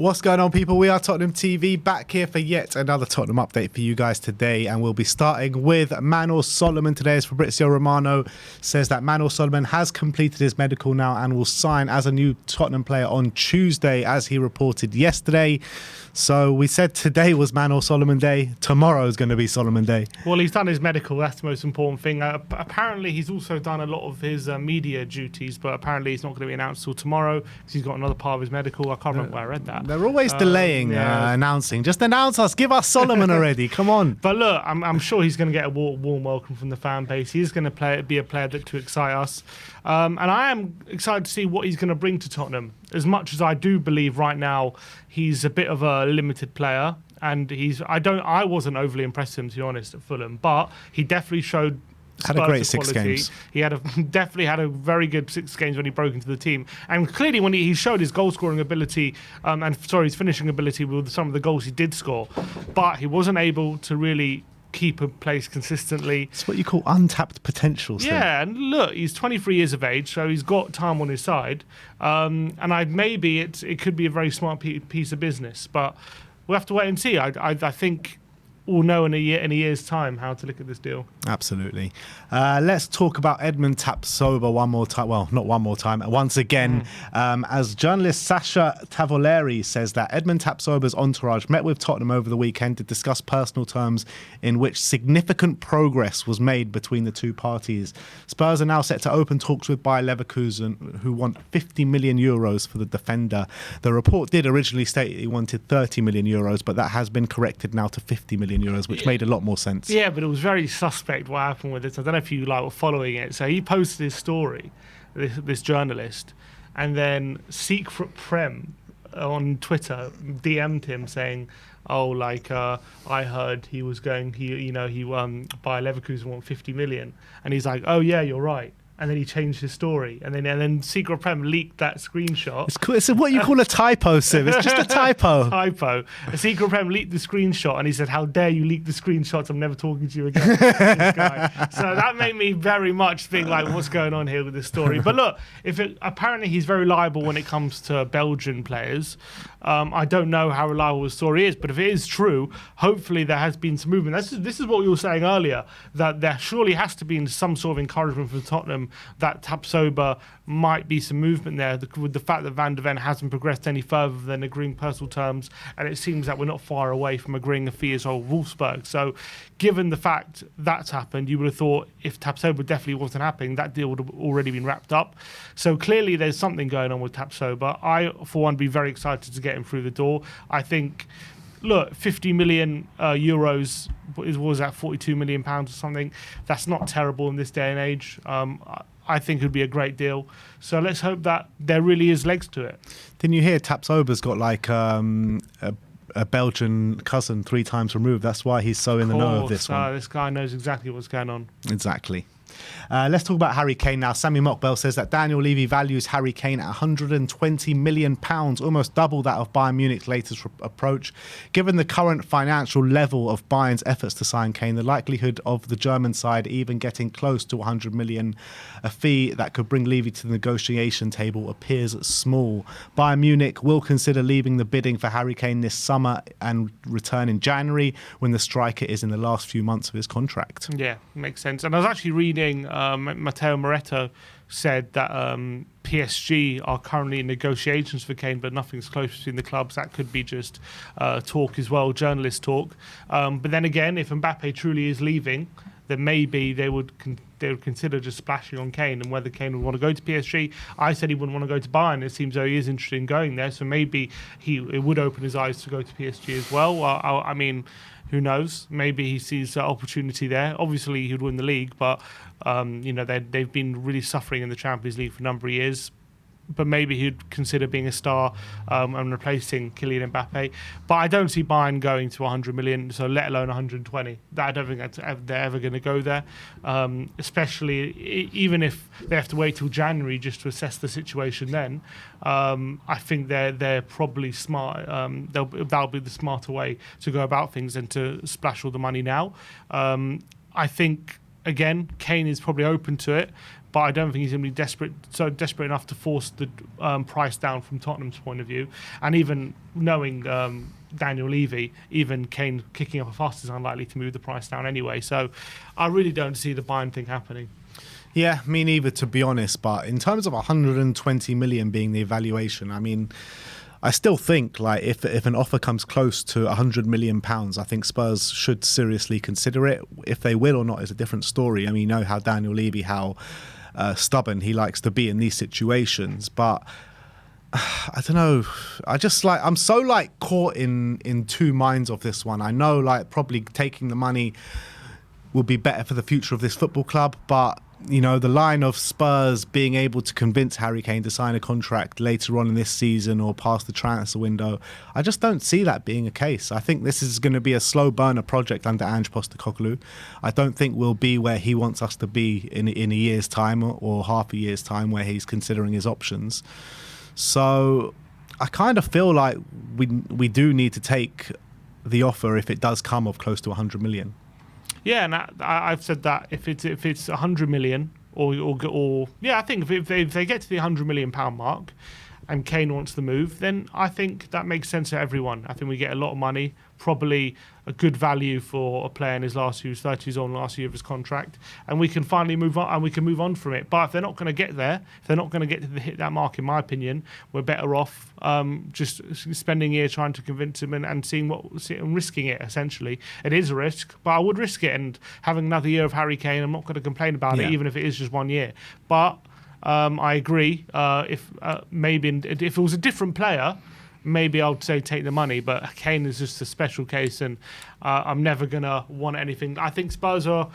What's going on, people? We are Tottenham TV, back here for yet another Tottenham update for you guys today, and we'll be starting with Manuel Solomon today. As Fabrizio Romano says that Manuel Solomon has completed his medical now and will sign as a new Tottenham player on Tuesday, as he reported yesterday. So we said today was Manuel Solomon Day. Tomorrow is going to be Solomon Day. Well, he's done his medical. That's the most important thing. Apparently, he's also done a lot of his media duties, but apparently he's not going to be announced till tomorrow because he's got another part of his medical. I can't remember where I read that. They're always delaying announcing. Just announce us. Give us Solomon already. Come on. But look, I'm sure he's going to get a warm welcome from the fan base. He's going to be a player to excite us. And I am excited to see what he's going to bring to Tottenham. As much as I do believe right now he's a bit of a limited player, and I wasn't overly impressed with him, to be honest, at Fulham, but he definitely showed had a great 6 games. He definitely had a very good 6 games when he broke into the team, and clearly when he showed his goal scoring ability his finishing ability with some of the goals he did score, but he wasn't able to really keep a place consistently. It's what you call untapped potential. Yeah, and look, he's 23 years of age, so he's got time on his side, and it could be a very smart piece of business, but we'll have to wait and see. I think we'll know in a year's time how to look at this deal. Absolutely. Let's talk about Edmond Tapsoba one more time. Well, not one more time. Once again, as journalist Sasha Tavoleri says that Edmond Tapsoba's entourage met with Tottenham over the weekend to discuss personal terms in which significant progress was made between the two parties. Spurs are now set to open talks with Bayer Leverkusen, who want 50 million euros for the defender. The report did originally state he wanted 30 million euros, but that has been corrected now to 50 million euros, which made a lot more sense. Yeah, but it was very suspect what happened with it. I don't know if you were following it. So he posted his story, this journalist, and then Secret Prem on Twitter DM'd him saying, I heard he was going, Bayer Leverkusen want 50 million, and he's like, oh yeah, you're right. And then he changed his story, and then Secret Prem leaked that screenshot. It's cool. It's what you call a typo, Sim. It's just a typo. Secret Prem leaked the screenshot, and he said, "How dare you leak the screenshots? I'm never talking to you again." This guy. So that made me very much think like, what's going on here with this story? But look, apparently he's very reliable when it comes to Belgian players. I don't know how reliable the story is, but if it is true, hopefully there has been some movement. This is what we were saying earlier, that there surely has to be some sort of encouragement for Tottenham that Tapsoba might be some movement there, with the fact that Van de Ven hasn't progressed any further than agreeing personal terms, and it seems that we're not far away from agreeing a fee as well with Wolfsburg. So given the fact that's happened, you would have thought if Tapsoba definitely wasn't happening, that deal would have already been wrapped up. So clearly there's something going on with Tapsoba. I, for one, be very excited to get him through the door. I think, look, 50 million euros was that 42 million pounds or something. That's not terrible in this day and age. I think it would be a great deal. So let's hope that there really is legs to it. Didn't you hear Tapsoba's got like a Belgian cousin 3 times removed? That's why he's so in the know of this one. This guy knows exactly what's going on. Exactly. Let's talk about Harry Kane now. Sammy Mockbell says that Daniel Levy values Harry Kane at £120 million, almost double that of Bayern Munich's latest approach. Given the current financial level of Bayern's efforts to sign Kane, the likelihood of the German side even getting close to £100 million, a fee that could bring Levy to the negotiation table, appears small. Bayern Munich will consider leaving the bidding for Harry Kane this summer and return in January, when the striker is in the last few months of his contract. Yeah, makes sense. And I was actually reading Matteo Moretto said that PSG are currently in negotiations for Kane, but nothing's close between the clubs. That could be just talk as well, journalist talk. But then again, if Mbappe truly is leaving, then maybe they would consider just splashing on Kane, and whether Kane would want to go to PSG. I said he wouldn't want to go to Bayern. It seems though he is interested in going there, so maybe it would open his eyes to go to PSG as well. I mean, who knows? Maybe he sees opportunity there. Obviously, he'd win the league, but they've been really suffering in the Champions League for a number of years. But maybe he'd consider being a star and replacing Kylian Mbappe. But I don't see Bayern going to 100 million, so let alone 120. I don't think they're ever going to go there, especially even if they have to wait till January just to assess the situation then. I think they're probably smart. That'll be the smarter way to go about things than to splash all the money now. I think again, Kane is probably open to it, but I don't think he's going to be desperate enough to force the price down from Tottenham's point of view. And even knowing Daniel Levy, even Kane kicking up a fuss is unlikely to move the price down anyway. So I really don't see the Bayern thing happening. Yeah, me neither, to be honest. But in terms of 120 million being the evaluation, I mean, I still think like if an offer comes close to 100 million pounds, I think Spurs should seriously consider it. If they will or not is a different story. I mean, you know how Daniel Levy, how stubborn he likes to be in these situations, but I don't know. I'm so like caught in two minds of this one. I know like probably taking the money will be better for the future of this football club, but you know, the line of Spurs being able to convince Harry Kane to sign a contract later on in this season or past the transfer window, I just don't see that being a case. I think this is going to be a slow burner project under Ange Postecoglou. I don't think we'll be where he wants us to be in a year's time or half a year's time, where he's considering his options. So I kind of feel like we do need to take the offer if it does come of close to 100 million. Yeah, and I've said that if it's 100 million or yeah, I think if they get to the 100 million pound mark and Kane wants the move, then I think that makes sense to everyone. I think we get a lot of money, probably a good value for a player in his last year, 30 years old, last year of his contract, and we can finally move on, and we can move on from it. But if they're not going to get there, if they're not going to hit that mark, in my opinion, we're better off just spending a year trying to convince him and seeing and risking it. Essentially, it is a risk, but I would risk it. And having another year of Harry Kane, I'm not going to complain about it, even if it is just 1 year. But I agree. If it was a different player, maybe I would say take the money, but Kane is just a special case, and I'm never going to want anything. I think Spurs are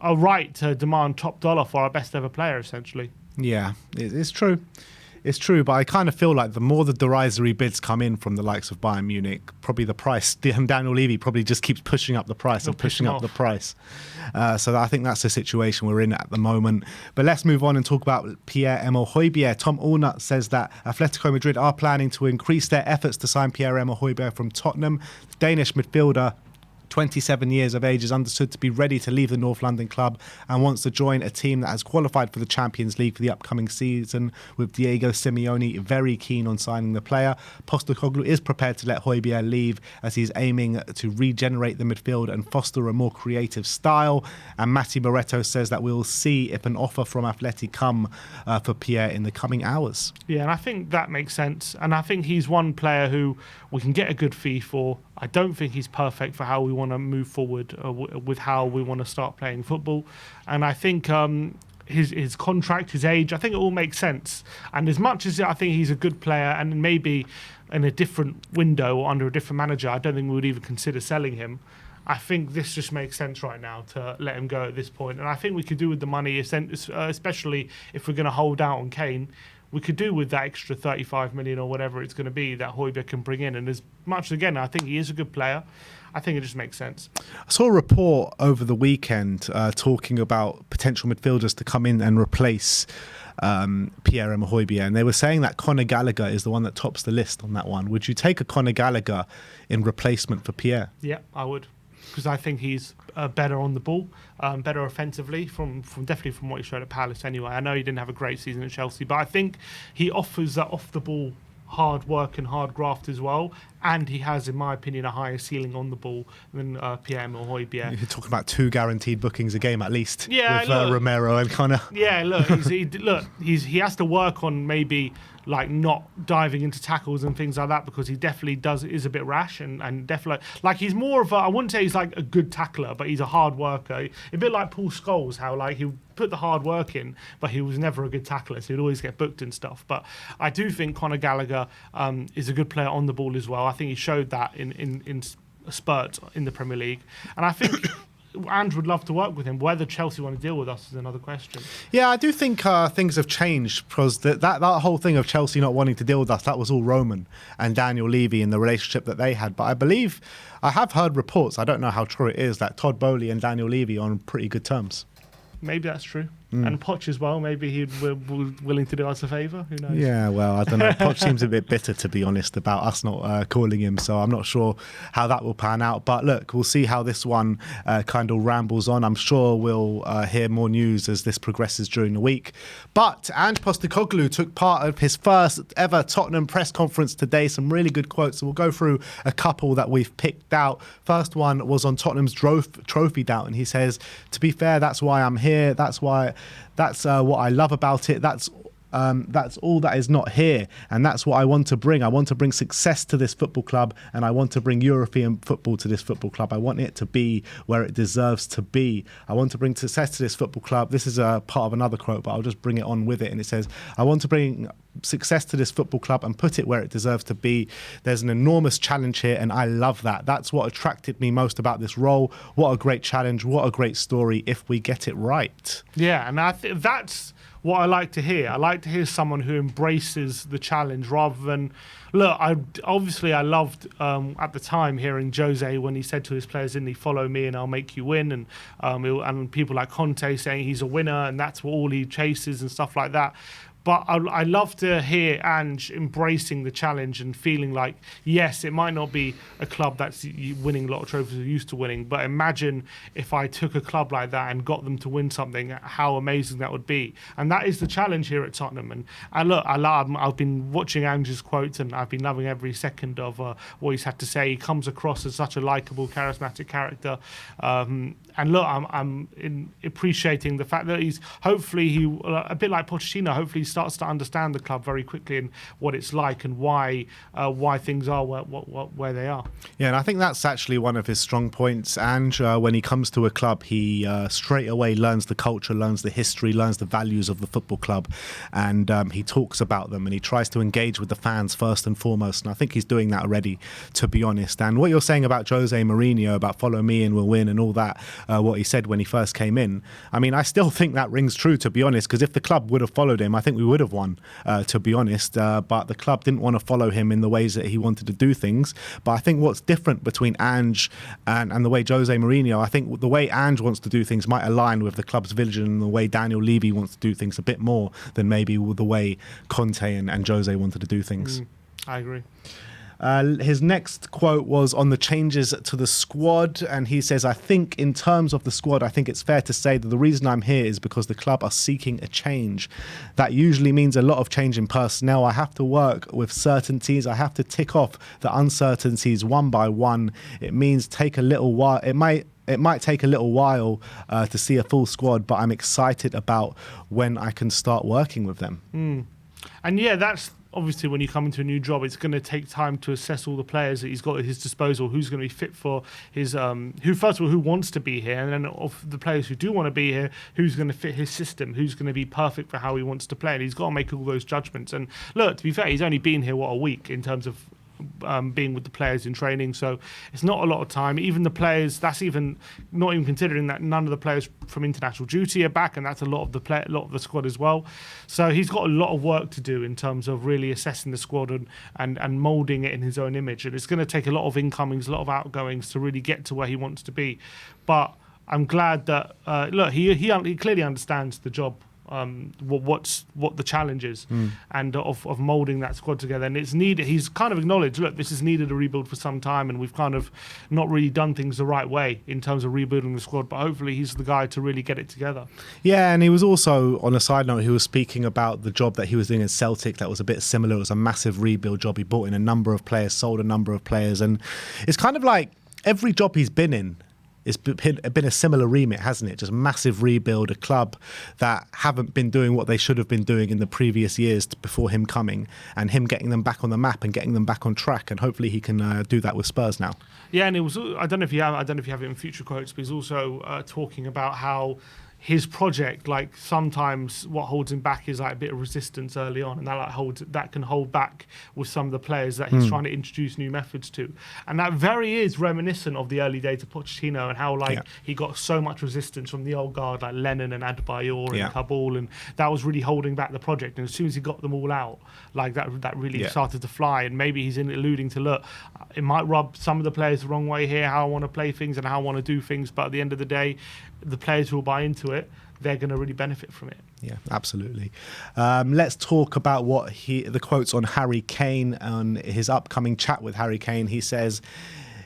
right to demand top dollar for our best ever player, essentially. Yeah, it's true. It's true, but I kind of feel like the more the derisory bids come in from the likes of Bayern Munich, probably the price, Daniel Levy probably just keeps pushing up the price and pushing up the price. So I think that's the situation we're in at the moment. But let's move on and talk about Pierre-Emile Hojbjerg. Tom Allnut says that Atletico Madrid are planning to increase their efforts to sign Pierre-Emile Hojbjerg from Tottenham. The Danish midfielder, 27 years of age, is understood to be ready to leave the North London club and wants to join a team that has qualified for the Champions League for the upcoming season, with Diego Simeone very keen on signing the player. Postecoglou is prepared to let Hojbjerg leave as he's aiming to regenerate the midfield and foster a more creative style. And Matti Moretto says that we'll see if an offer from Atleti come for Pierre in the coming hours. Yeah, and I think that makes sense. And I think he's one player who we can get a good fee for. I don't think he's perfect for how we want to move forward with how we want to start playing football. And I think his contract, his age, I think it all makes sense. And as much as I think he's a good player, and maybe in a different window or under a different manager, I don't think we would even consider selling him. I think this just makes sense right now to let him go at this point. And I think we could do with the money, especially if we're going to hold out on Kane, we could do with that extra 35 million or whatever it's going to be that Hojbjerg can bring in. And as much, again, I think he is a good player, I think it just makes sense. I saw a report over the weekend talking about potential midfielders to come in and replace Pierre-Emile Hojbjerg, and they were saying that Conor Gallagher is the one that tops the list on that one. Would you take a Conor Gallagher in replacement for Pierre? Yeah, I would, because I think he's better on the ball, better offensively, from definitely from what he showed at Palace anyway. I know he didn't have a great season at Chelsea, but I think he offers that off the ball hard work and hard graft as well, and he has, in my opinion, a higher ceiling on the ball than Pierre-Emile Hojbjerg. You're talking about 2 guaranteed bookings a game at least, with Romero and Connor. Yeah, look, he has to work on maybe like not diving into tackles and things like that, because he definitely is a bit rash and definitely like he's more of a, I wouldn't say he's like a good tackler, but he's a hard worker, a bit like Paul Scholes, how like he put the hard work in, but he was never a good tackler, so he'd always get booked and stuff. But I do think Conor Gallagher is a good player on the ball as well. I think he showed that in spurts in the Premier League, and I think Ange would love to work with him. Whether Chelsea want to deal with us is another question. Yeah, I do think things have changed, because that whole thing of Chelsea not wanting to deal with us, that was all Roman and Daniel Levy and the relationship that they had. But I believe, I have heard reports, I don't know how true it is, that Todd Boehly and Daniel Levy are on pretty good terms. Maybe that's true. And Poch as well. Maybe he'd be willing to do us a favour. Who knows? Yeah, well, I don't know. Poch seems a bit bitter, to be honest, about us not calling him. So I'm not sure how that will pan out. But look, we'll see how this one kind of rambles on. I'm sure we'll hear more news as this progresses during the week. But Ange Postecoglou took part of his first ever Tottenham press conference today. Some really good quotes. So we'll go through a couple that we've picked out. First one was on Tottenham's trophy doubt. And he says, to be fair, that's why I'm here. That's what I love about it. That's all that is not here, and that's what I want to bring. I want to bring success to this football club, and I want to bring European football to this football club. I want it to be where it deserves to be. I want to bring success to this football club. This is a part of another quote, but I'll just bring it on with it. And it says, I want to bring success to this football club and put it where it deserves to be. There's an enormous challenge here, and I love that. That's what attracted me most about this role. What a great challenge. What a great story if we get it right. Yeah, and I think that's what I like to hear. I like to hear someone who embraces the challenge rather than... Look, I loved at the time hearing Jose when he said to his players, "Didn't he, follow me and I'll make you win?" And people like Conte saying he's a winner and that's what all he chases and stuff like that. But I love to hear Ange embracing the challenge and feeling like, yes, it might not be a club that's winning a lot of trophies or used to winning, but imagine if I took a club like that and got them to win something, how amazing that would be. And that is the challenge here at Tottenham. And look, I've been watching Ange's quotes and I've been loving every second of what he's had to say. He comes across as such a likeable, charismatic character. And look, I'm appreciating the fact that he's hopefully a bit like Pochettino, hopefully he starts to understand the club very quickly and what it's like and why things are where they are. Yeah, and I think that's actually one of his strong points. Ange, when he comes to a club, he straight away learns the culture, learns the history, learns the values of the football club, and he talks about them and he tries to engage with the fans first and foremost. And I think he's doing that already, to be honest. And what you're saying about Jose Mourinho, about follow me and we'll win and all that, what he said when he first came in, I mean, I still think that rings true, to be honest, because if the club would have followed him, I think we would have won, to be honest. But the club didn't want to follow him in the ways that he wanted to do things. But I think what's different between Ange and the way Jose Mourinho, I think the way Ange wants to do things might align with the club's vision and the way Daniel Levy wants to do things a bit more than maybe the way Conte and Jose wanted to do things. I agree. His next quote was on the changes to the squad, and he says, I think in terms of the squad, I think it's fair to say that the reason I'm here is because the club are seeking a change. That usually means a lot of change in personnel. I have to work with certainties. I have to tick off the uncertainties one by one. It means take a little while. It might take a little while to see a full squad, but I'm excited about when I can start working with them. And yeah, that's obviously when you come into a new job, it's going to take time to assess all the players that he's got at his disposal, who's going to be fit for his, who wants to be here, and then of the players who do want to be here, who's going to fit his system, who's going to be perfect for how he wants to play. And he's got to make all those judgments. And look, to be fair, he's only been here, a week in terms of being with the players in training, so it's not a lot of time. Even the players, that's even not even considering that none of the players from international duty are back, and that's a lot of the squad as well. So he's got a lot of work to do in terms of really assessing the squad and moulding it in his own image. And it's going to take a lot of incomings, a lot of outgoings to really get to where he wants to be. But I'm glad that look, he clearly understands the job. What the challenge is, and of moulding that squad together, and it's needed. He's kind of acknowledged, look, this has needed a rebuild for some time, and we've kind of not really done things the right way in terms of rebuilding the squad. But hopefully, he's the guy to really get it together. Yeah, and he was also, on a side note, he was speaking about the job that he was doing in Celtic. That was a bit similar. It was a massive rebuild job. He brought in a number of players, sold a number of players, and it's kind of like every job he's been in. It's been a similar remit, hasn't it? Just massive rebuild, a club that haven't been doing what they should have been doing in the previous years before him coming, and him getting them back on the map and getting them back on track. And hopefully he can do that with Spurs now. Yeah, and it was. I don't know if you have it in future quotes, but he's also talking about how his project, like sometimes what holds him back is like a bit of resistance early on, and that can hold back with some of the players that he's trying to introduce new methods to, and that very is reminiscent of the early days of Pochettino and how he got so much resistance from the old guard like Lennon and Adebayor and Kabul, and that was really holding back the project. And as soon as he got them all out, like that really started to fly. And maybe he's alluding to, look, it might rub some of the players the wrong way here, how I want to play things and how I want to do things, but at the end of the day, the players who will buy into it, they're going to really benefit from it. Yeah, absolutely. Let's talk about the quotes on Harry Kane on his upcoming chat with Harry Kane. He says,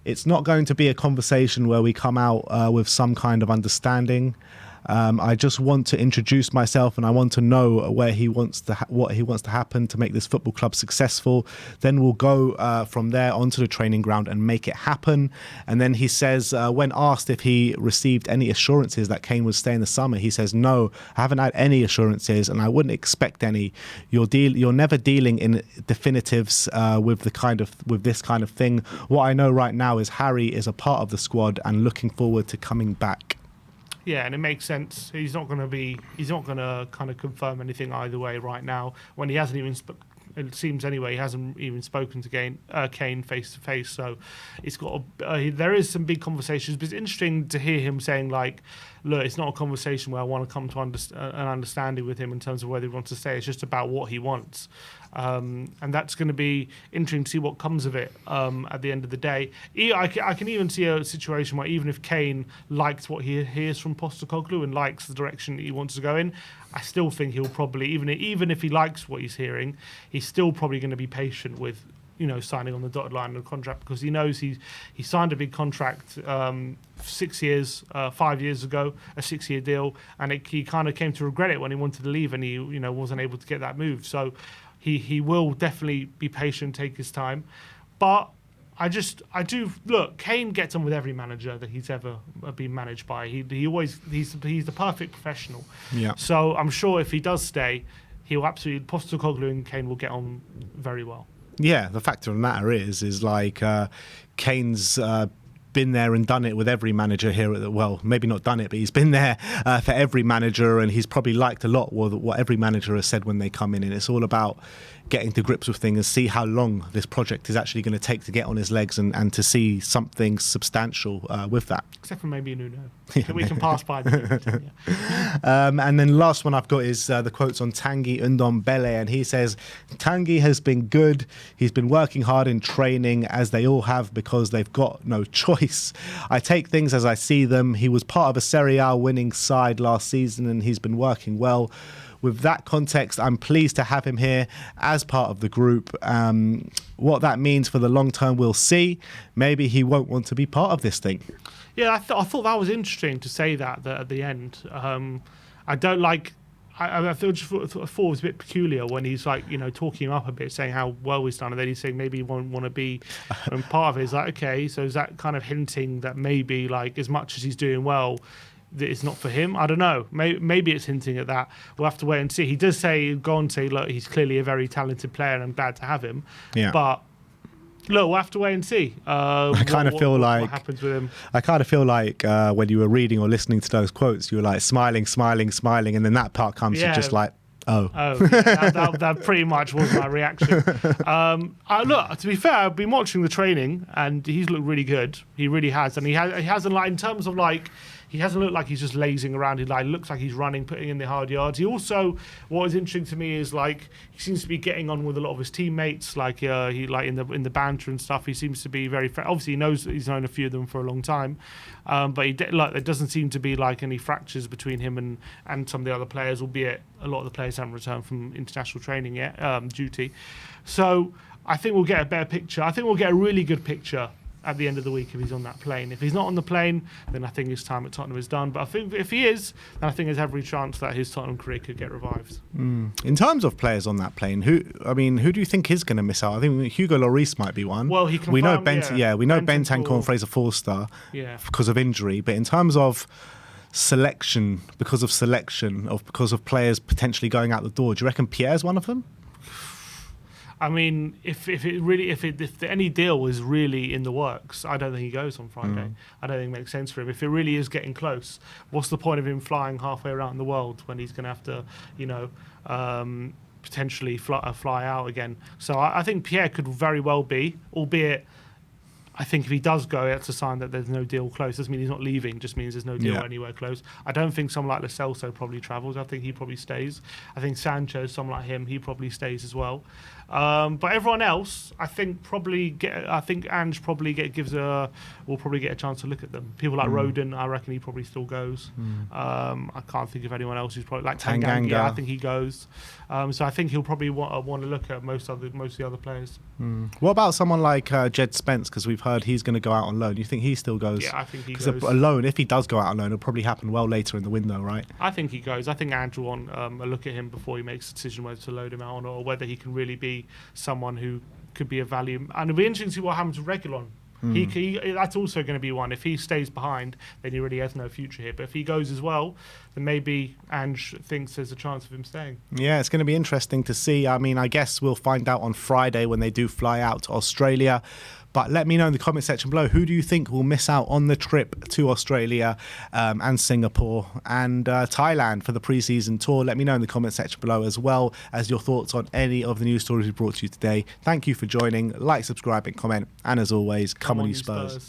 "It's not going to be a conversation where we come out with some kind of understanding. I just want to introduce myself, and I want to know what he wants to happen to make this football club successful. Then we'll go from there onto the training ground and make it happen." And then he says, when asked if he received any assurances that Kane would stay in the summer, he says, "No, I haven't had any assurances, and I wouldn't expect any. You're never dealing in definitives with this kind of thing. What I know right now is Harry is a part of the squad and looking forward to coming back." Yeah, and it makes sense. He's not going to kind of confirm anything either way right now when he hasn't even. It seems anyway he hasn't even spoken to Kane face to face. So it's got there is some big conversations, but it's interesting to hear him saying like, "Look, it's not a conversation where I want to come to an understanding with him in terms of whether he wants to stay. It's just about what he wants." And that's going to be interesting to see what comes of it at the end of the day. I can even see a situation where even if Kane likes what he hears from Postecoglou and likes the direction that he wants to go in, I still think he'll probably, even if he likes what he's hearing, he's still probably going to be patient with signing on the dotted line of the contract, because he knows he signed a big contract 6 years, 5 years ago, a 6-year deal, and he kind of came to regret it when he wanted to leave and he wasn't able to get that move. So he will definitely be patient, take his time. But look, Kane gets on with every manager that he's ever been managed by. He's the perfect professional. Yeah. So I'm sure if he does stay, Postecoglou and Kane will get on very well. Yeah, the fact of the matter is like Kane's been there and done it with every manager here. Well, maybe not done it, but he's been there for every manager, and he's probably liked a lot what every manager has said when they come in. And it's all about getting to grips with things and see how long this project is actually going to take to get on his legs and to see something substantial with that. Except for maybe Nuno. We can pass by the meeting, and then last one I've got is the quotes on Tanguy Ndombele, and he says, "Tanguy has been good. He's been working hard in training, as they all have, because they've got no choice. I take things as I see them. He was part of a Serie A winning side last season, and he's been working well. With that context, I'm pleased to have him here as part of the group. What that means for the long term, we'll see. Maybe he won't want to be part of this thing." Yeah, I thought that was interesting to say that at the end. I don't like. I thought it was a bit peculiar when he's like, talking him up a bit, saying how well he's done, and then he's saying maybe he won't want to be part of it. It's like, okay, so is that kind of hinting that maybe like as much as he's doing well, that it's not for him? I don't know. Maybe it's hinting at that. We'll have to wait and see. He does go on to say, look, he's clearly a very talented player and I'm glad to have him. Yeah. But look, we'll have to wait and see. I kind of feel like what happens with him. I kind of feel like when you were reading or listening to those quotes, you were like smiling, and then that part comes, you're just like, oh. Yeah, that pretty much was my reaction. Look, to be fair, I've been watching the training and he's looked really good. He really has, and he hasn't like in terms of like. He hasn't looked like he's just lazing around. He looks like he's running, putting in the hard yards. He also, what is interesting to me is like he seems to be getting on with a lot of his teammates. Like he like in the banter and stuff. He seems to be very obviously he's known a few of them for a long time, but there doesn't seem to be like any fractures between him and some of the other players. Albeit a lot of the players haven't returned from international training yet, duty. So I think we'll get a better picture. I think we'll get a really good picture at the end of the week if he's on that plane. If he's not on the plane, then I think his time at Tottenham is done. But I think if he is, then I think there's every chance that his Tottenham career could get revived. In terms of players on that plane, who do you think is going to miss out? I think Hugo Lloris might be one. Well, we know Bentancur and Fraser Forster because of injury. But in terms of selection, because of players potentially going out the door, do you reckon Pierre's one of them? I mean, if any deal was really in the works, I don't think he goes on Friday. I don't think it makes sense for him. If it really is getting close, what's the point of him flying halfway around the world when he's going to have to, potentially fly out again? So I think Pierre could very well be, albeit I think if he does go, it's a sign that there's no deal close. Doesn't mean he's not leaving, just means there's no deal anywhere close. I don't think someone like Lo Celso probably travels. I think he probably stays. I think Sancho, someone like him, he probably stays as well. But everyone else, I think Ange probably will probably get a chance to look at them. People like Rodon, I reckon he probably still goes. I can't think of anyone else who's probably like Tanganga. I think he goes. So I think he'll probably want to look at most of the other players. What about someone like Jed Spence? Because we've heard he's going to go out on loan. You think he still goes? Yeah, I think he goes. Because a loan, if he does go out on loan, it'll probably happen well later in the window, right? I think he goes. I think Ange will want a look at him before he makes a decision whether to load him out or whether he can really be someone who could be a value. And it'll be interesting to see what happens with Reguilon. That's also going to be one. If he stays behind, then he really has no future here. But if he goes as well, then maybe Ange thinks there's a chance of him staying. Yeah, it's going to be interesting to see. I mean, I guess we'll find out on Friday when they do fly out to Australia. But let me know in the comment section below, who do you think will miss out on the trip to Australia and Singapore and Thailand for the pre-season tour? Let me know in the comment section below, as well as your thoughts on any of the news stories we brought to you today. Thank you for joining. Like, subscribe and comment. And as always, come on you Spurs.